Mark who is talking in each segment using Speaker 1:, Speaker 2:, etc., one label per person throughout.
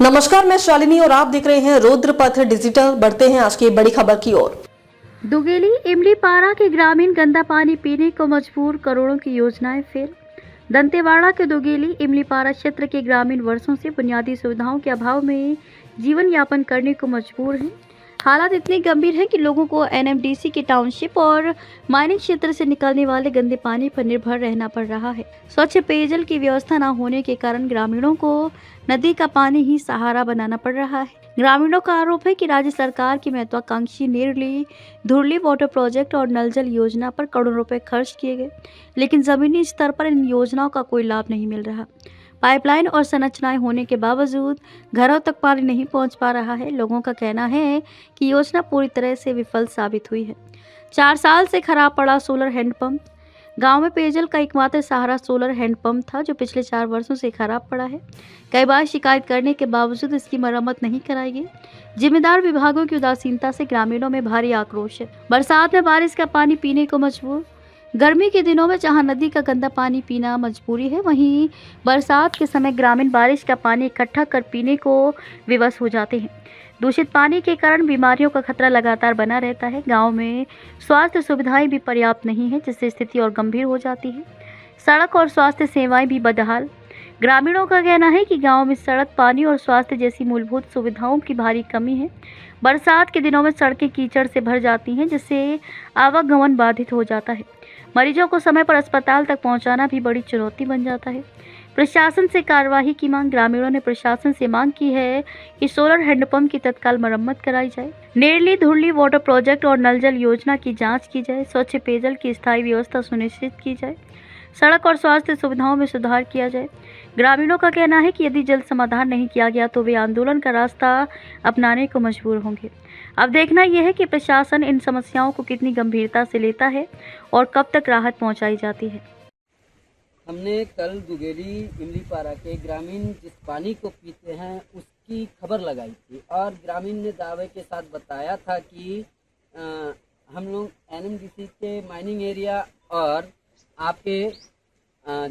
Speaker 1: नमस्कार, मैं शालिनी और आप देख रहे हैं रुद्रपथ डिजिटल। बढ़ते हैं आज की बड़ी खबर की ओर।
Speaker 2: दुगेली इमलीपारा के ग्रामीण गंदा पानी पीने को मजबूर, करोड़ों की योजनाएं फेल। दंतेवाड़ा के दुगेली इमलीपारा क्षेत्र के ग्रामीण वर्षों से बुनियादी सुविधाओं के अभाव में जीवन यापन करने को मजबूर हैं। हालात इतने गंभीर हैं कि लोगों को एनएमडीसी के टाउनशिप और माइनिंग क्षेत्र से निकलने वाले गंदे पानी पर निर्भर रहना पड़ रहा है। स्वच्छ पेयजल की व्यवस्था न होने के कारण ग्रामीणों को नदी का पानी ही सहारा बनाना पड़ रहा है। ग्रामीणों का आरोप है कि राज्य सरकार की महत्वाकांक्षी नेरली धुरली वाटर प्रोजेक्ट और नल जल योजना पर करोड़ों रुपए खर्च किए गए, लेकिन जमीनी स्तर पर इन योजनाओं का कोई लाभ नहीं मिल रहा। पाइपलाइन और संरचनाएं होने के बावजूद घरों तक पानी नहीं पहुंच पा रहा है। लोगों का कहना है कि योजना पूरी तरह से विफल साबित हुई है। 4 साल से खराब पड़ा सोलर हैंडपंप। गांव में पेयजल का एकमात्र सहारा सोलर हैंडपंप था, जो पिछले 4 वर्षों से खराब पड़ा है। कई बार शिकायत करने के बावजूद इसकी मरम्मत नहीं कराई गई। जिम्मेदार विभागों की उदासीनता से ग्रामीणों में भारी आक्रोश है। बरसात में बारिश का पानी पीने को मजबूर। गर्मी के दिनों में जहां नदी का गंदा पानी पीना मजबूरी है, वहीं बरसात के समय ग्रामीण बारिश का पानी इकट्ठा कर पीने को विवश हो जाते हैं। दूषित पानी के कारण बीमारियों का खतरा लगातार बना रहता है। गांव में स्वास्थ्य सुविधाएं भी पर्याप्त नहीं है, जिससे स्थिति और गंभीर हो जाती है। सड़क और स्वास्थ्य सेवाएं भी बदहाल। ग्रामीणों का कहना है कि गांव में सड़क, पानी और स्वास्थ्य जैसी मूलभूत सुविधाओं की भारी कमी है। बरसात के दिनों में सड़कें कीचड़ से भर जाती हैं, जिससे आवागमन बाधित हो जाता है। मरीजों को समय पर अस्पताल तक पहुंचाना भी बड़ी चुनौती बन जाता है। प्रशासन से कार्यवाही की मांग। ग्रामीणों ने प्रशासन से मांग की है कि सोलर हैंडपंप की तत्काल मरम्मत कराई जाए, नेरली धुरली वाटर प्रोजेक्ट और नल जल योजना की जांच की जाए, स्वच्छ पेयजल की स्थायी व्यवस्था सुनिश्चित की जाए, सड़क और स्वास्थ्य सुविधाओं में सुधार किया जाए। ग्रामीणों का कहना है कि यदि जल्द समाधान नहीं किया गया तो वे आंदोलन का रास्ता अपनाने को मजबूर होंगे। अब देखना यह है कि प्रशासन इन समस्याओं को कितनी गंभीरता से लेता है और कब तक राहत पहुंचाई जाती है।
Speaker 3: हमने कल दुगेली इमलीपारा के ग्रामीण जिस पानी को पीते हैं उसकी खबर लगाई थी और ग्रामीण ने दावे के साथ बताया था कि हम लोग एनएमडीसी के माइनिंग एरिया और आपके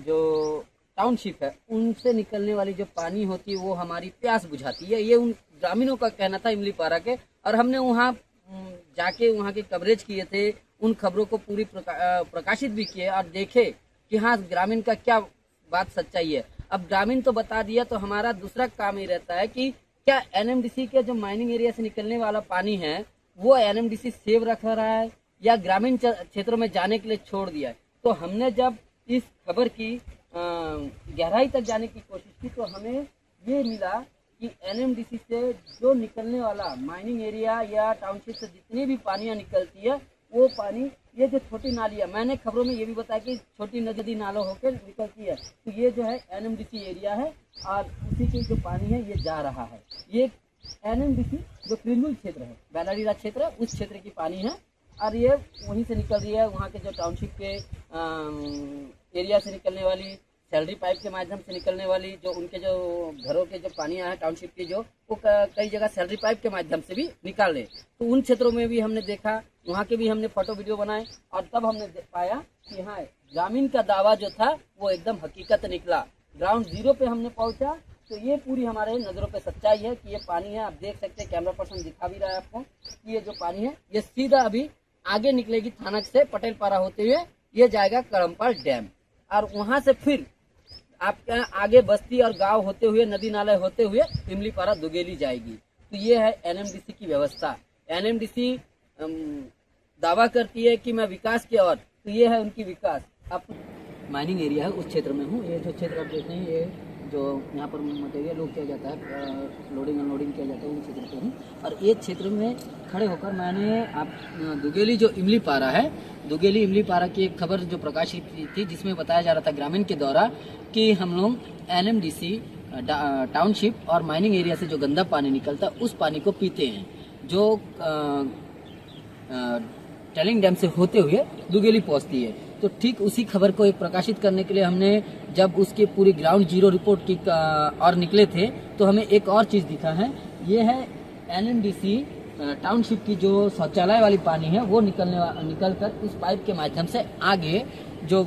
Speaker 3: जो टाउनशिप है उनसे निकलने वाली जो पानी होती है वो हमारी प्यास बुझाती है। ये उन ग्रामीणों का कहना था इमलीपारा के, और हमने वहाँ जाके वहाँ के कवरेज किए थे, उन खबरों को पूरी प्रकाशित भी किए और देखे कि हाँ ग्रामीण का क्या बात सच्चाई है। अब ग्रामीण तो बता दिया, तो हमारा दूसरा काम ही रहता है कि क्या एनएमडीसी के जो माइनिंग एरिया से निकलने वाला पानी है वो एनएमडीसी सेव रख रहा है या ग्रामीण क्षेत्रों में जाने के लिए छोड़ दिया है। तो हमने जब इस खबर की गहराई तक जाने की कोशिश की तो हमें ये मिला कि एनएमडीसी से जो निकलने वाला माइनिंग एरिया या टाउनशिप से जितनी भी पानियाँ निकलती है वो पानी ये जो छोटी नालियाँ, मैंने खबरों में ये भी बताया कि छोटी नदी नालों होकर निकलती है, तो ये जो है एनएमडीसी एरिया है और उसी की जो पानी है ये जा रहा है। ये एनएमडीसी जो क्रिंगुल क्षेत्र है, बेलाडीला क्षेत्र है, उस क्षेत्र की पानी है और ये वहीं से निकल रही है। वहाँ के जो टाउनशिप के एरिया से निकलने वाली, सैलरी पाइप के माध्यम से निकलने वाली, जो उनके जो घरों के जो पानियाँ हैं टाउनशिप की, जो वो कई जगह सैलरी पाइप के माध्यम से भी निकाल रहे। तो उन क्षेत्रों में भी हमने देखा, वहाँ के भी हमने फोटो वीडियो बनाए और तब हमने पाया कि हाँ ग्रामीण का दावा जो था वो एकदम हकीकत निकला। ग्राउंड जीरो पे हमने पहुँचा तो ये पूरी हमारे नज़रों पे सच्चाई है कि ये पानी है। आप देख सकते हैं, कैमरा पर्सन दिखा भी रहा है आपको कि ये जो पानी है ये सीधा अभी आगे निकलेगी थानक से पटेलपारा होते हुए, ये जाएगा करमपाल डैम और वहाँ से फिर आपके आगे बस्ती और गांव होते हुए, नदी नाले होते हुए इमलीपारा दुगेली जाएगी। तो ये है एनएमडीसी की व्यवस्था। एनएमडीसी दावा करती है कि मैं विकास की ओर, तो ये है उनकी विकास। अब माइनिंग एरिया है, उस क्षेत्र में हूँ। ये जो क्षेत्र आप देख रहे हैं, ये जो यहाँ पर मटेरियल लोड किया जाता है, लोडिंग अनलोडिंग किया जाता है, उन क्षेत्र पे हूँ। और ये क्षेत्र में खड़े होकर मैंने आप दुगेली जो इमलीपारा है, दुगेली इमलीपारा की एक खबर जो प्रकाशित थी जिसमें बताया जा रहा था ग्रामीण के द्वारा कि हम लोग एनएमडीसी टाउनशिप और माइनिंग एरिया से जो गंदा पानी निकलता है उस पानी को पीते हैं, जो टेलिंग डैम से होते हुए दुगेली पहुंचती है। तो ठीक उसी खबर को एक प्रकाशित करने के लिए हमने जब उसकी पूरी ग्राउंड जीरो रिपोर्ट की और निकले थे तो हमें एक और चीज़ दिखा है। ये है एनएमडीसी टाउनशिप की जो शौचालय वाली पानी है वो निकल कर उस पाइप के माध्यम से आगे जो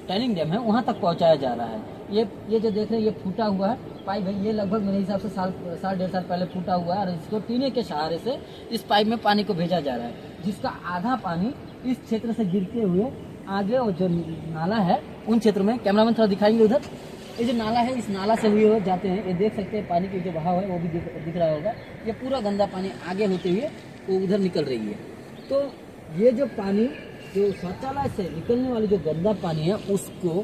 Speaker 3: टैनिंग डैम है वहाँ तक पहुँचाया जा रहा है। ये जो देख रहे हैं ये फूटा हुआ है पाइप है, ये लगभग मेरे हिसाब से साल 1.5 साल पहले फूटा हुआ है और इसको टीने के सहारे से इस पाइप में पानी को भेजा जा रहा है, जिसका आधा पानी इस क्षेत्र से गिरते हुए आगे और जो नाला है उन क्षेत्रों में, कैमरामैन थोड़ा दिखाएंगे उधर, ये जो नाला है इस नाला से हुए जाते हैं, ये देख सकते हैं पानी की जो बहाव है वो भी दिख रहा होगा। ये पूरा गंदा पानी आगे होते हुए वो उधर निकल रही है। तो ये जो पानी जो शौचालय से निकलने वाली जो गंदा पानी है उसको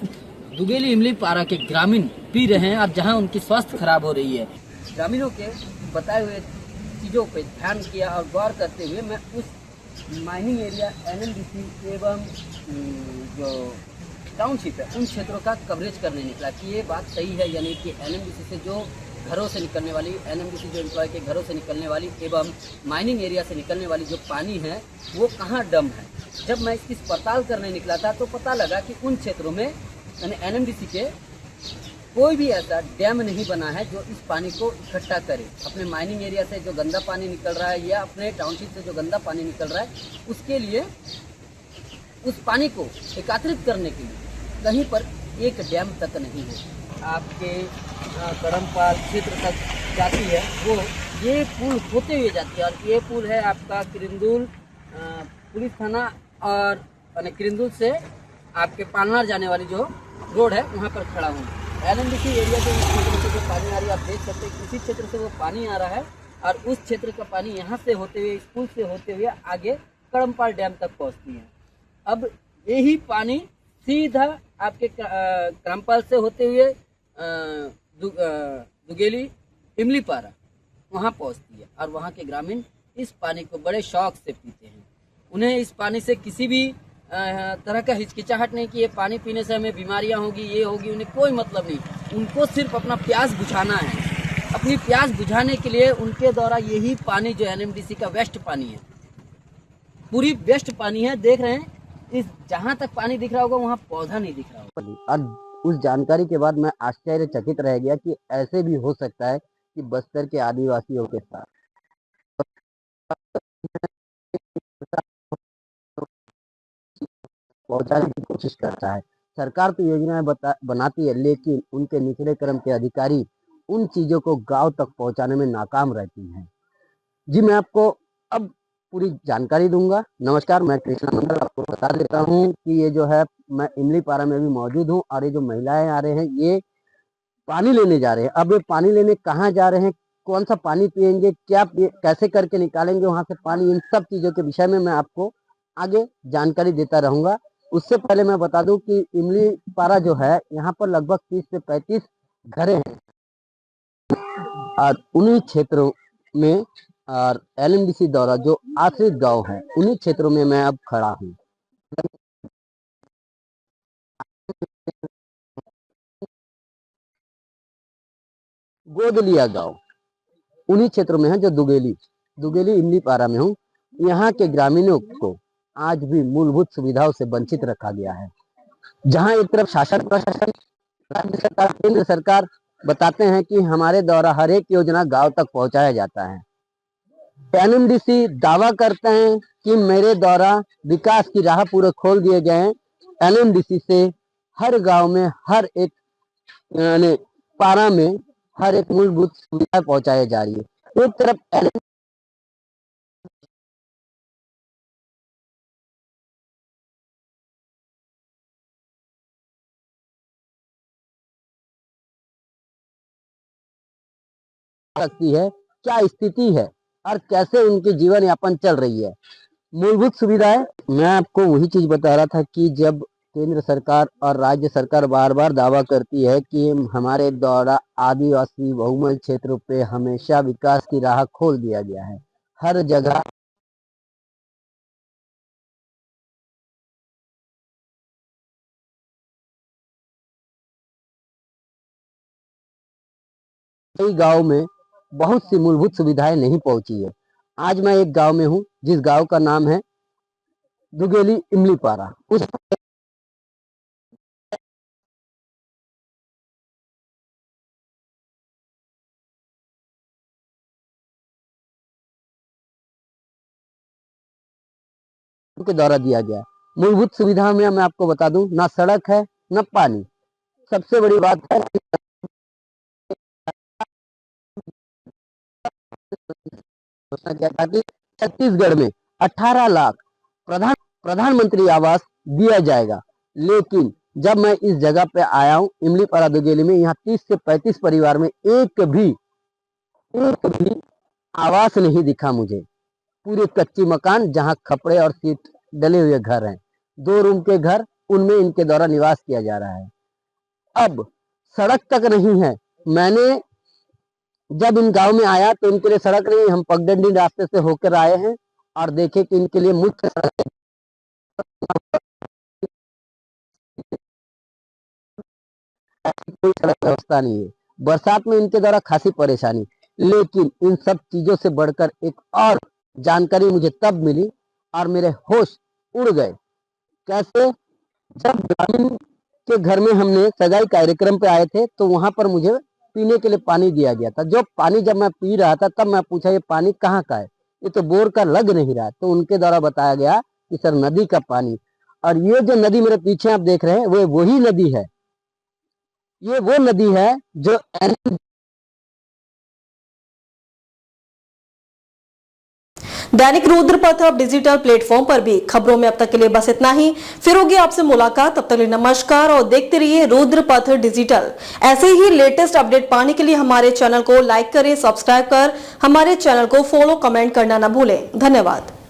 Speaker 3: दुगेली इमली पारा के ग्रामीण पी रहे हैं और जहां उनकी स्वास्थ्य खराब हो रही है। ग्रामीणों के बताए हुए चीज़ों पर ध्यान किया और गौर करते हुए मैं उस माइनिंग एरिया एनएमडीसी एवं जो टाउनशिप है उन क्षेत्रों का कवरेज करने निकला कि ये बात सही है, यानी कि एनएमडीसी से जो घरों से निकलने वाली, एनएमडीसी जो एम्प्लॉय के घरों से निकलने वाली एवं माइनिंग एरिया से निकलने वाली जो पानी है वो कहाँ डम है। जब मैं इसकी पड़ताल करने निकला था तो पता लगा कि उन क्षेत्रों में यानी एनएमडीसी के कोई भी ऐसा डैम नहीं बना है जो इस पानी को इकट्ठा करे। अपने माइनिंग एरिया से जो गंदा पानी निकल रहा है या अपने टाउनशिप से जो गंदा पानी निकल रहा है उसके लिए, उस पानी को एकत्रित करने के लिए कहीं पर एक डैम तक नहीं है। आपके करमपाल क्षेत्र तक जाती है वो ये पुल होते हुए जाती है और ये पुल है आपका किरंदुल पुलिस थाना और किरंदुल से आपके पालनार जाने वाली जो रोड है वहाँ पर खड़ा हूँ। एनएमडीसी एरिया के इस क्षेत्र से जो पानी आ रही है आप देख सकते हैं, किसी क्षेत्र से वो पानी आ रहा है और उस क्षेत्र का पानी यहाँ से होते हुए, इस पुल से होते हुए आगे करमपाल डैम तक पहुँचती है। अब यही पानी सीधा आपके करमपाल से होते हुए दुगेली इमली पारा वहाँ पहुँचती है और वहाँ के ग्रामीण इस पानी को बड़े शौक से पीते हैं। उन्हें इस पानी से किसी भी तरह का हिचकिचाहट नहीं कि ये पानी पीने से हमें बीमारियां होगी, ये होगी, उन्हें कोई मतलब नहीं। उनको सिर्फ अपना प्यास बुझाना है। अपनी प्यास बुझाने के लिए उनके द्वारा यही पानी जो एनएमडीसी का वेस्ट पानी है, पूरी वेस्ट पानी है, देख रहे हैं इस जहाँ तक पानी दिख रहा होगा वहाँ पौधा नहीं दिख रहा होगा।
Speaker 4: और उस जानकारी के बाद मैं आश्चर्यचकित रह गया कि ऐसे भी हो सकता है कि बस्तर के आदिवासियों के साथ पहुंचाने की कोशिश करता है। सरकार तो योजनाएं बनाती है, लेकिन उनके निचले क्रम के अधिकारी उन चीजों को गांव तक पहुंचाने में नाकाम रहती हैं। जी मैं आपको अब पूरी जानकारी दूंगा। नमस्कार, मैं कृष्णा मंडल आपको बता देता हूं कि ये जो है मैं इमली पारा में भी मौजूद हूं और ये जो महिलाएं आ रहे हैं ये पानी लेने जा रहे हैं। अब ये पानी लेने कहाँ जा रहे हैं, कौन सा पानी पियेंगे, कैसे करके निकालेंगे वहां से पानी, इन सब चीजों के विषय में मैं आपको आगे जानकारी देता रहूंगा। उससे पहले मैं बता दूं कि इमली पारा जो है यहाँ पर लगभग 30 से 35 घरें हैं और उन्हीं क्षेत्रों में और एलएमडीसी द्वारा जो आश्रित गांव है उन्हीं क्षेत्रों में मैं अब खड़ा हूँ। गोदलिया गांव उन्हीं क्षेत्रों में है जो दुगेली इमली पारा में हूँ। यहाँ के ग्रामीणों को आज भी मूलभूत सुविधाओं से वंचित रखा गया है। जहाँ एक तरफ शासन प्रशासन, राज्य सरकार, केंद्र सरकार बताते हैं कि हमारे द्वारा हर एक योजना गांव तक पहुंचाया जाता है, एनएमडीसी दावा करते हैं कि मेरे द्वारा विकास की राह पूरे खोल दिए गए हैं। एनएमडीसी से हर गांव में, हर एक पारा में हर एक मूलभूत सुविधा पहुंचाई जा रही है। एक तरफ सकती है, क्या स्थिति है और कैसे उनकी जीवन यापन चल रही है। मूलभूत सुविधाएं मैं आपको वही चीज बता रहा था कि जब केंद्र सरकार और राज्य सरकार बार बार दावा करती है कि हमारे द्वारा आदिवासी बहुमूल्य क्षेत्रों पे हमेशा विकास की राह खोल दिया गया है, हर जगह कई गांव में बहुत सी मूलभूत सुविधाएं नहीं पहुंची है। आज मैं एक गांव में हूं जिस गांव का नाम है दुगेली इमली पारा। उस के द्वारा दिया गया मूलभूत सुविधा में मैं आपको बता दूं, ना सड़क है, न पानी। सबसे बड़ी बात है कि सोचना क्या था कि छत्तीसगढ़ में 18 लाख प्रधानमंत्री आवास दिया जाएगा, लेकिन जब मैं इस जगह पे आया हूँ इमलीपारा दुगेली में, यहाँ 30 से 35 परिवार में एक भी आवास नहीं दिखा मुझे। पूरे कच्ची मकान जहाँ खपड़े और सीट डले हुए घर हैं, 2 रूम के घर, उनमें इनके द्वारा निवास किया जा रहा है। अब सड़क तक नहीं है। मैंने जब इन गांव में आया तो इनके लिए सड़क नहीं, हम पगडंडी रास्ते से होकर आए हैं और देखे कि इनके लिए मुख्य सड़क कोई सड़क व्यवस्था नहीं है। बरसात में इनके द्वारा खासी परेशानी, लेकिन इन सब चीजों से बढ़कर एक और जानकारी मुझे तब मिली और मेरे होश उड़ गए। कैसे? जब ग्रामीण के घर में हमने सगाई कार्यक्रम पे आए थे तो वहां पर मुझे पीने के लिए पानी दिया गया था। जो पानी जब मैं पी रहा था तब मैं पूछा ये पानी कहाँ का है, ये तो बोर का लग नहीं रहा। तो उनके द्वारा बताया गया कि सर नदी का पानी। और ये जो नदी मेरे पीछे आप देख रहे हैं वो वही नदी है, ये वो नदी है जो
Speaker 1: दैनिक रुद्रपथ अब डिजिटल प्लेटफॉर्म पर भी खबरों में अब तक के लिए बस इतना ही। फिर होगी आपसे मुलाकात, तब तक के लिए नमस्कार और देखते रहिए रुद्रपथ डिजिटल। ऐसे ही लेटेस्ट अपडेट पाने के लिए हमारे चैनल को लाइक करें, सब्सक्राइब कर हमारे चैनल को फॉलो, कमेंट करना न भूलें। धन्यवाद।